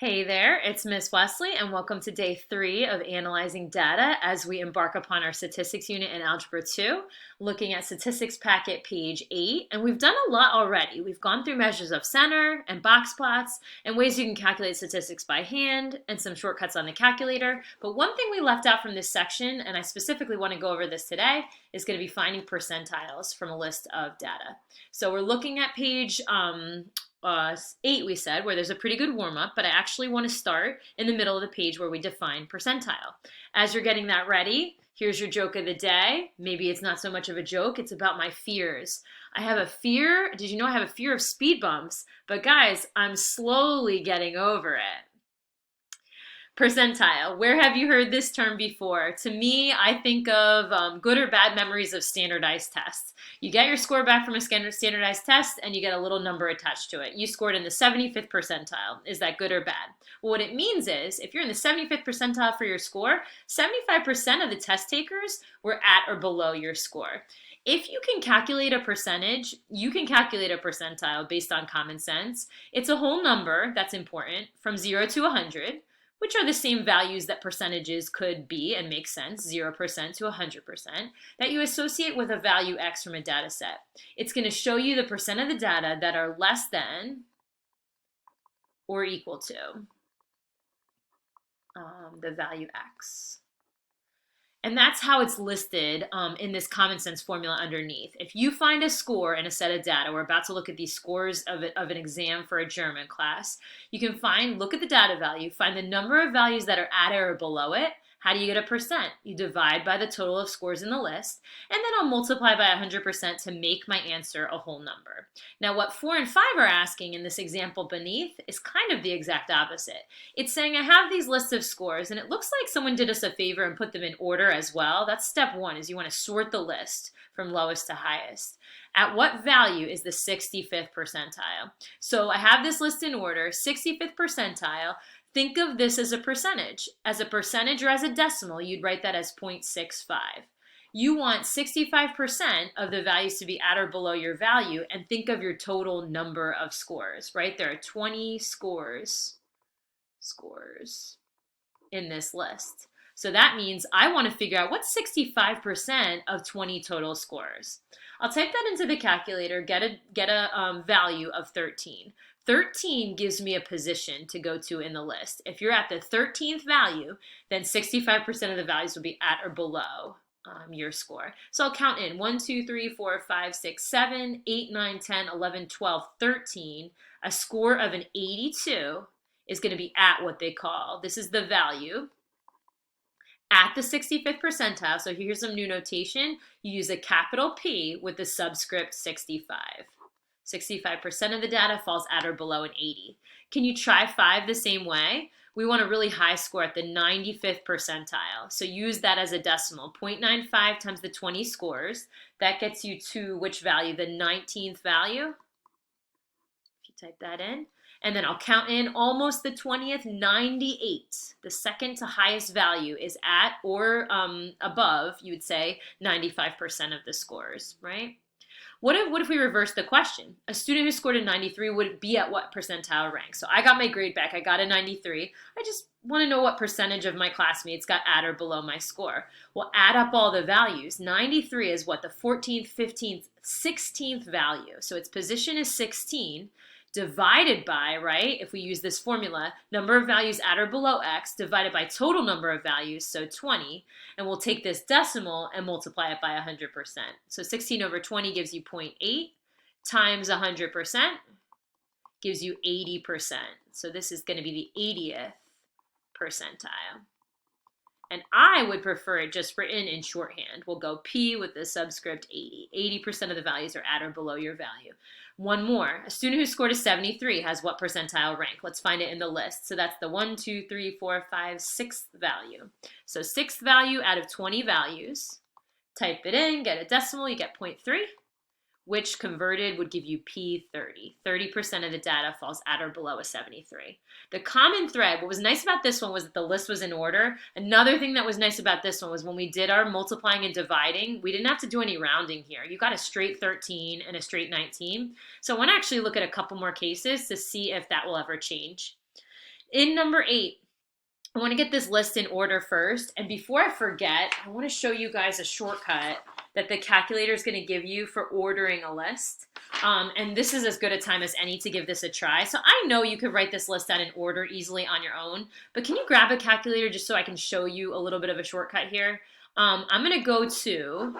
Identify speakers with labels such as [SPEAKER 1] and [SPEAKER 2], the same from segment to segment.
[SPEAKER 1] Hey there, it's Miss Wesley, and welcome to day 3 of analyzing data as we embark upon our statistics unit in Algebra 2, looking at statistics packet page 8. And we've done a lot already. We've gone through measures of center and box plots and ways you can calculate statistics by hand and some shortcuts on the calculator. But one thing we left out from this section, and I specifically want to go over this today, is going to be finding percentiles from a list of data. So we're looking at page 8, we said, where there's a pretty good warm-up, but I actually want to start in the middle of the page where we define percentile. As you're getting that ready, here's your joke of the day. Maybe it's not so much of a joke, it's about my fears. I have a fear, did you know I have a fear of speed bumps? But guys, I'm slowly getting over it. Percentile. Where have you heard this term before? To me, I think of good or bad memories of standardized tests. You get your score back from a standardized test and you get a little number attached to it. You scored in the 75th percentile. Is that good or bad? Well, what it means is if you're in the 75th percentile for your score, 75% of the test takers were at or below your score. If you can calculate a percentage, you can calculate a percentile based on common sense. It's a whole number, that's important, from 0 to 100. Which are the same values that percentages could be and make sense, 0% to 100%, that you associate with a value x from a data set. It's going to show you the percent of the data that are less than or equal to the value x. And that's how it's listed in this common sense formula underneath. If you find a score in a set of data, we're about to look at these scores of an exam for a German class, you can look at the data value, find the number of values that are at or below it. How do you get a percent? You divide by the total of scores in the list, and then I'll multiply by 100% to make my answer a whole number. Now what 4 and 5 are asking in this example beneath is kind of the exact opposite. It's saying I have these lists of scores, and it looks like someone did us a favor and put them in order as well. That's step 1, is you want to sort the list from lowest to highest. At what value is the 65th percentile? So I have this list in order, 65th percentile. Think of this as a percentage. As a percentage or as a decimal, you'd write that as 0.65. You want 65% of the values to be at or below your value, and think of your total number of scores, right? There are 20 scores in this list. So that means I want to figure out what's 65% of 20 total scores. I'll type that into the calculator, get a value of 13. 13 gives me a position to go to in the list. If you're at the 13th value, then 65% of the values will be at or below your score. So I'll count in 1, 2, 3, 4, 5, 6, 7, 8, 9, 10, 11, 12, 13. A score of an 82 is going to be at what they call, this is the value, at the 65th percentile. So here's some new notation. You use a capital P with the subscript 65. 65% of the data falls at or below an 80. Can you try 5 the same way? We want a really high score at the 95th percentile. So use that as a decimal. 0.95 times the 20 scores. That gets you to which value? The 19th value. If you type that in. And then I'll count in almost the 20th, 98. The second to highest value is at or above, you would say, 95% of the scores, right? What if we reverse the question? A student who scored a 93 would be at what percentile rank? So I got my grade back. I got a 93. I just want to know what percentage of my classmates got at or below my score. Well, add up all the values. 93 is what? The 14th, 15th, 16th value. So its position is 16 divided by, right, if we use this formula, number of values at or below x divided by total number of values, so 20, and we'll take this decimal and multiply it by 100%. So 16 over 20 gives you 0.8 times 100% gives you 80%. So this is going to be the 80th percentile. And I would prefer it just written in shorthand. We'll go P with the subscript 80. 80% of the values are at or below your value. One more. A student who scored a 73 has what percentile rank? Let's find it in the list. So that's the 1, 2, 3, 4, 5, 6th value. So 6th value out of 20 values. Type it in, get a decimal, you get 0.3. Which converted would give you P30. 30% of the data falls at or below a 73. The common thread, what was nice about this one was that the list was in order. Another thing that was nice about this one was when we did our multiplying and dividing, we didn't have to do any rounding here. You got a straight 13 and a straight 19. So I want to actually look at a couple more cases to see if that will ever change. In number 8, I want to get this list in order first. And before I forget, I want to show you guys a shortcut that the calculator is going to give you for ordering a list. And this is as good a time as any to give this a try. So I know you could write this list out in order easily on your own, but can you grab a calculator just so I can show you a little bit of a shortcut here? I'm going to go to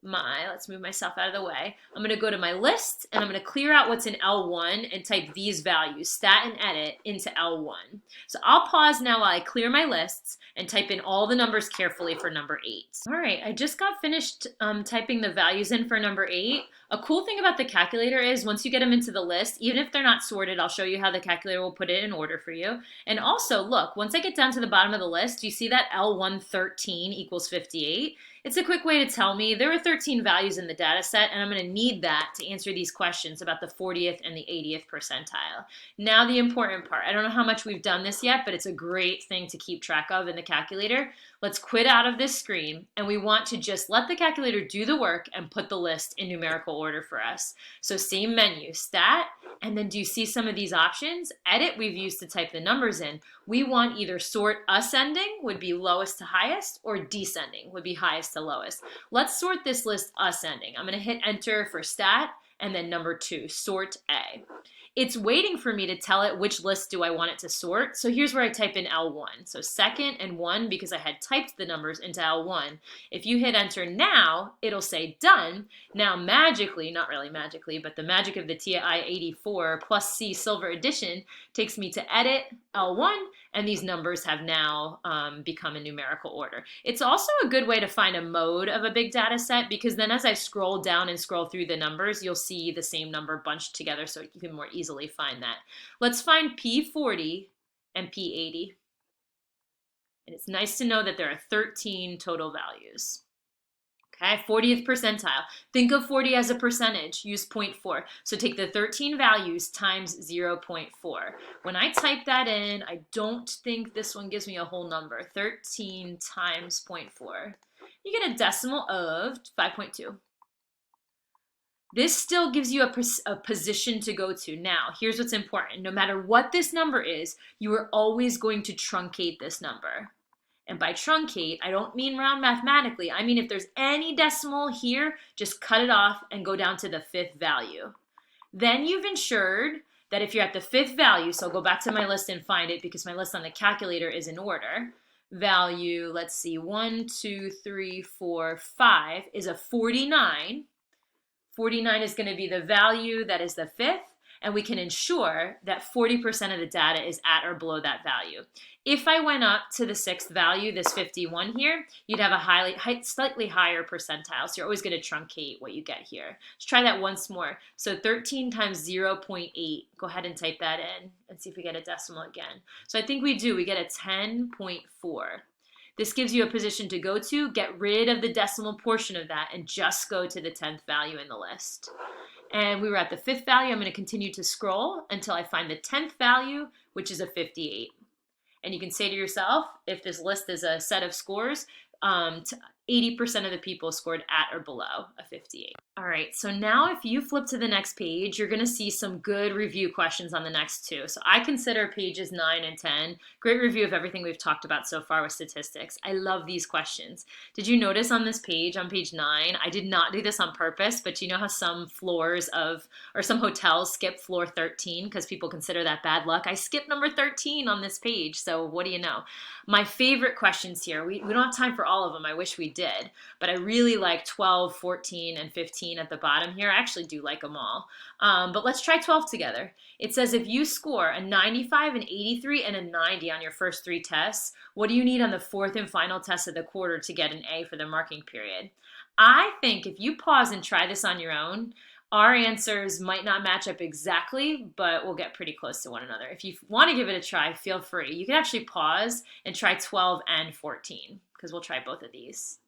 [SPEAKER 1] let's move myself out of the way. I'm going to go to my list and I'm going to clear out what's in L1 and type these values, stat and edit, into L1. So I'll pause now while I clear my lists and type in all the numbers carefully for number 8. All right, I just got finished typing the values in for number 8. A cool thing about the calculator is once you get them into the list, even if they're not sorted, I'll show you how the calculator will put it in order for you. And also, look, once I get down to the bottom of the list, you see that L113 equals 58? It's a quick way to tell me there are 13 values in the data set, and I'm going to need that to answer these questions about the 40th and the 80th percentile. Now the important part. I don't know how much we've done this yet, but it's a great thing to keep track of in the calculator. Let's quit out of this screen, and we want to just let the calculator do the work and put the list in numerical order for us. So same menu, stat, and then do you see some of these options? Edit we've used to type the numbers in. We want either sort ascending, would be lowest to highest, or descending, would be highest to lowest. Let's sort this list ascending. I'm going to hit enter for stat, and then number 2, sort A. It's waiting for me to tell it which list do I want it to sort. So here's where I type in L1. So second and 1 because I had typed the numbers into L1. If you hit enter now, it'll say done. Now magically, not really magically, but the magic of the TI-84 plus C Silver Edition takes me to edit L1, and these numbers have now become in numerical order. It's also a good way to find a mode of a big data set because then as I scroll down and scroll through the numbers, you'll see the same number bunched together so you can more easily find that. Let's find P40 and P80. And it's nice to know that there are 13 total values. Okay, 40th percentile. Think of 40 as a percentage. Use 0.4. So take the 13 values times 0.4. When I type that in, I don't think this one gives me a whole number. 13 times 0.4. You get a decimal of 5.2. This still gives you a position to go to. Now, here's what's important. No matter what this number is, you are always going to truncate this number. And by truncate, I don't mean round mathematically. I mean if there's any decimal here, just cut it off and go down to the 5th value. Then you've ensured that if you're at the 5th value, so I'll go back to my list and find it because my list on the calculator is in order. Value, let's see, 1, 2, 3, 4, 5 is a 49. 49 is going to be the value that is the 5th, and we can ensure that 40% of the data is at or below that value. If I went up to the 6th value, this 51 here, you'd have a slightly higher percentile, so you're always going to truncate what you get here. Let's try that once more. So 13 times 0.8, go ahead and type that in and see if we get a decimal again. So I think we do, we get a 10.4. This gives you a position to go to, get rid of the decimal portion of that, and just go to the 10th value in the list. And we were at the 5th value. I'm going to continue to scroll until I find the 10th value, which is a 58. And you can say to yourself, if this list is a set of scores, 80% of the people scored at or below a 58. All right, so now if you flip to the next page, you're gonna see some good review questions on the next two. So I consider pages 9 and 10, great review of everything we've talked about so far with statistics. I love these questions. Did you notice on this page, on page 9, I did not do this on purpose, but you know how some some hotels skip floor 13 because people consider that bad luck? I skipped number 13 on this page, so what do you know? My favorite questions here, we don't have time for all of them, I wish we did, but I really like 12, 14, and 15 at the bottom here. I actually do like them all. But let's try 12 together. It says if you score a 95, an 83, and a 90 on your first 3 tests, what do you need on the 4th and final test of the quarter to get an A for the marking period? I think if you pause and try this on your own, our answers might not match up exactly, but we'll get pretty close to one another. If you want to give it a try, feel free. You can actually pause and try 12 and 14 because we'll try both of these.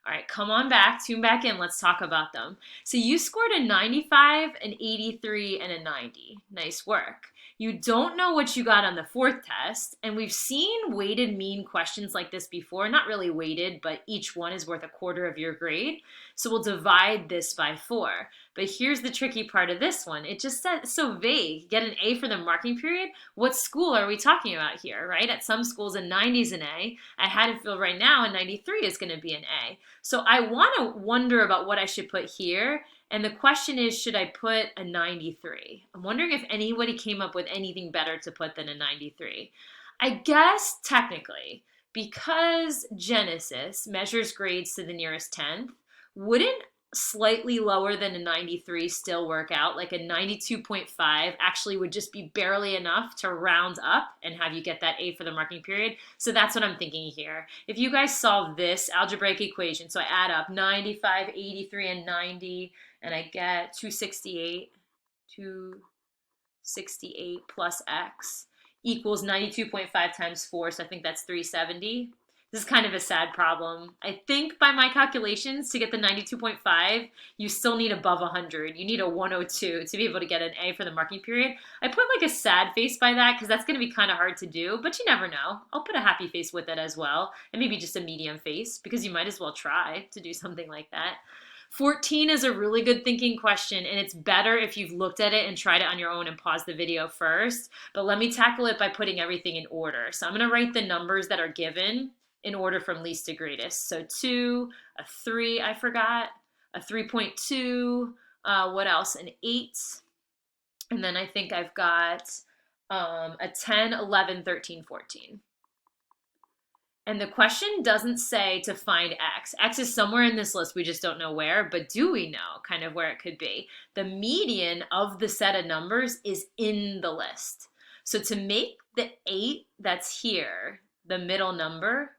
[SPEAKER 1] All right, come on back, tune back in, let's talk about them. So you scored a 95, an 83, and a 90. Nice work. You don't know what you got on the fourth test, and we've seen weighted mean questions like this before. Not really weighted, but each one is worth a quarter of your grade. So we'll divide this by 4. But here's the tricky part of this one. It just says so vague. Get an A for the marking period. What school are we talking about here, right? At some schools, a 90 is an A. At Haddonfield right now, a 93 is going to be an A. So I want to wonder about what I should put here. And the question is, should I put a 93? I'm wondering if anybody came up with anything better to put than a 93. I guess technically, because Genesis measures grades to the nearest 10th, wouldn't slightly lower than a 93 still work out? Like a 92.5 actually would just be barely enough to round up and have you get that A for the marking period. So that's what I'm thinking here. If you guys solve this algebraic equation, so I add up 95, 83, and 90, and I get 268 plus x equals 92.5 times 4, so I think that's 370. This is kind of a sad problem. I think by my calculations, to get the 92.5, you still need above 100. You need a 102 to be able to get an A for the marking period. I put like a sad face by that because that's going to be kind of hard to do, but you never know. I'll put a happy face with it as well, and maybe just a medium face because you might as well try to do something like that. 14 is a really good thinking question, and it's better if you've looked at it and tried it on your own and paused the video first. But let me tackle it by putting everything in order. So I'm going to write the numbers that are given in order from least to greatest. So 2, a 3, I forgot, a 3.2, what else? An 8. And then I think I've got a 10, 11, 13, 14. And the question doesn't say to find x. X is somewhere in this list. We just don't know where, but do we know kind of where it could be? The median of the set of numbers is in the list. So to make the 8 that's here the middle number,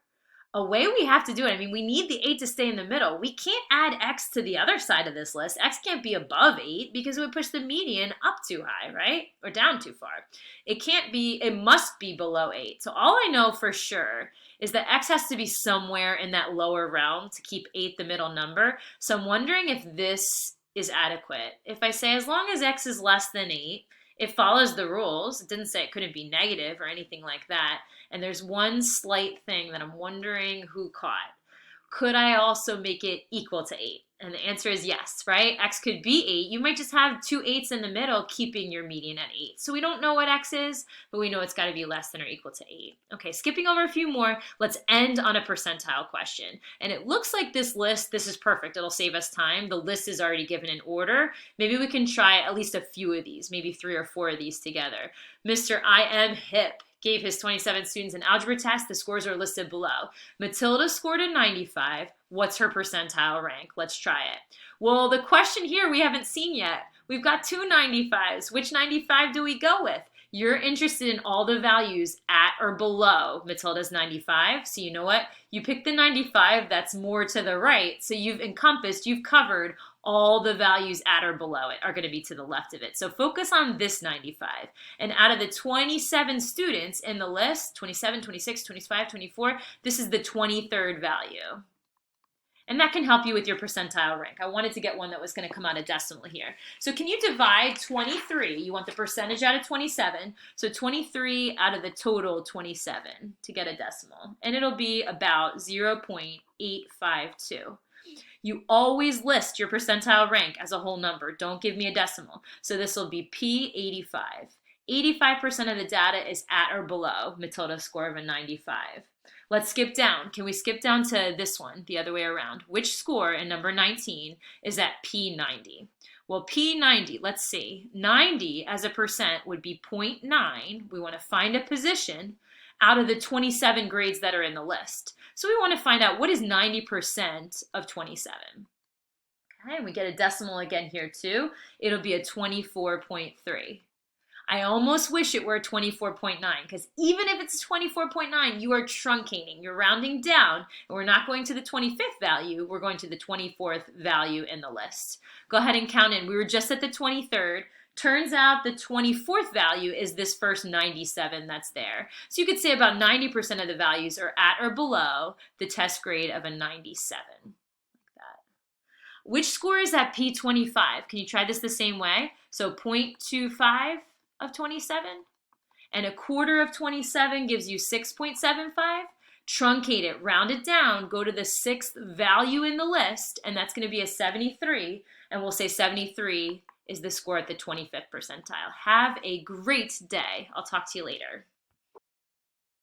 [SPEAKER 1] a way we have to do it, I mean, we need the 8 to stay in the middle. We can't add x to the other side of this list. X can't be above 8 because it would push the median up too high, right? Or down too far. It must be below 8. So all I know for sure is that x has to be somewhere in that lower realm to keep 8 the middle number. So I'm wondering if this is adequate. If I say as long as x is less than 8, it follows the rules. It didn't say it couldn't be negative or anything like that. And there's one slight thing that I'm wondering who caught. Could I also make it equal to 8? And the answer is yes, right? X could be 8. You might just have 2 8s in the middle, keeping your median at 8. So we don't know what x is, but we know it's got to be less than or equal to 8. Okay, skipping over a few more, let's end on a percentile question. And it looks like this list, this is perfect. It'll save us time. The list is already given in order. Maybe we can try at least a few of these, maybe 3 or 4 of these together. Mr. I am hip gave his 27 students an algebra test. The scores are listed below. Matilda scored a 95. What's her percentile rank? Let's try it. Well, the question here we haven't seen yet. We've got 2 95s. Which 95 do we go with? You're interested in all the values at or below Matilda's 95. So you know what? You pick the 95 that's more to the right. So you've covered all the values at or below it are going to be to the left of it. So focus on this 95. And out of the 27 students in the list, 27, 26, 25, 24, this is the 23rd value. And that can help you with your percentile rank. I wanted to get one that was going to come out a decimal here. So can you divide 23? You want the percentage out of 27. So 23 out of the total 27 to get a decimal. And it'll be about 0.852. You always list your percentile rank as a whole number. Don't give me a decimal. So this will be P85. 85% of the data is at or below Matilda's score of a 95. Let's skip down. Can we skip down to this one, the other way around? Which score in number 19 is at P90? Well, P90, let's see. 90 as a percent would be 0.9. We want to find a position out of the 27 grades that are in the list. So we want to find out what is 90% of 27. Okay, and we get a decimal again here too. It'll be a 24.3. I almost wish it were 24.9 because even if it's 24.9, you are truncating. You're rounding down, and we're not going to the 25th value. We're going to the 24th value in the list. Go ahead and count in. We were just at the 23rd. Turns out the 24th value is this first 97 that's there. So you could say about 90% of the values are at or below the test grade of a 97. Like that. Which score is at P25? Can you try this the same way? So 0.25 of 27? and a quarter of 27 gives you 6.75. Truncate it, round it down, go to the sixth value in the list, and that's going to be a 73, and we'll say 73 is the score at the 25th percentile. Have a great day. I'll talk to you later.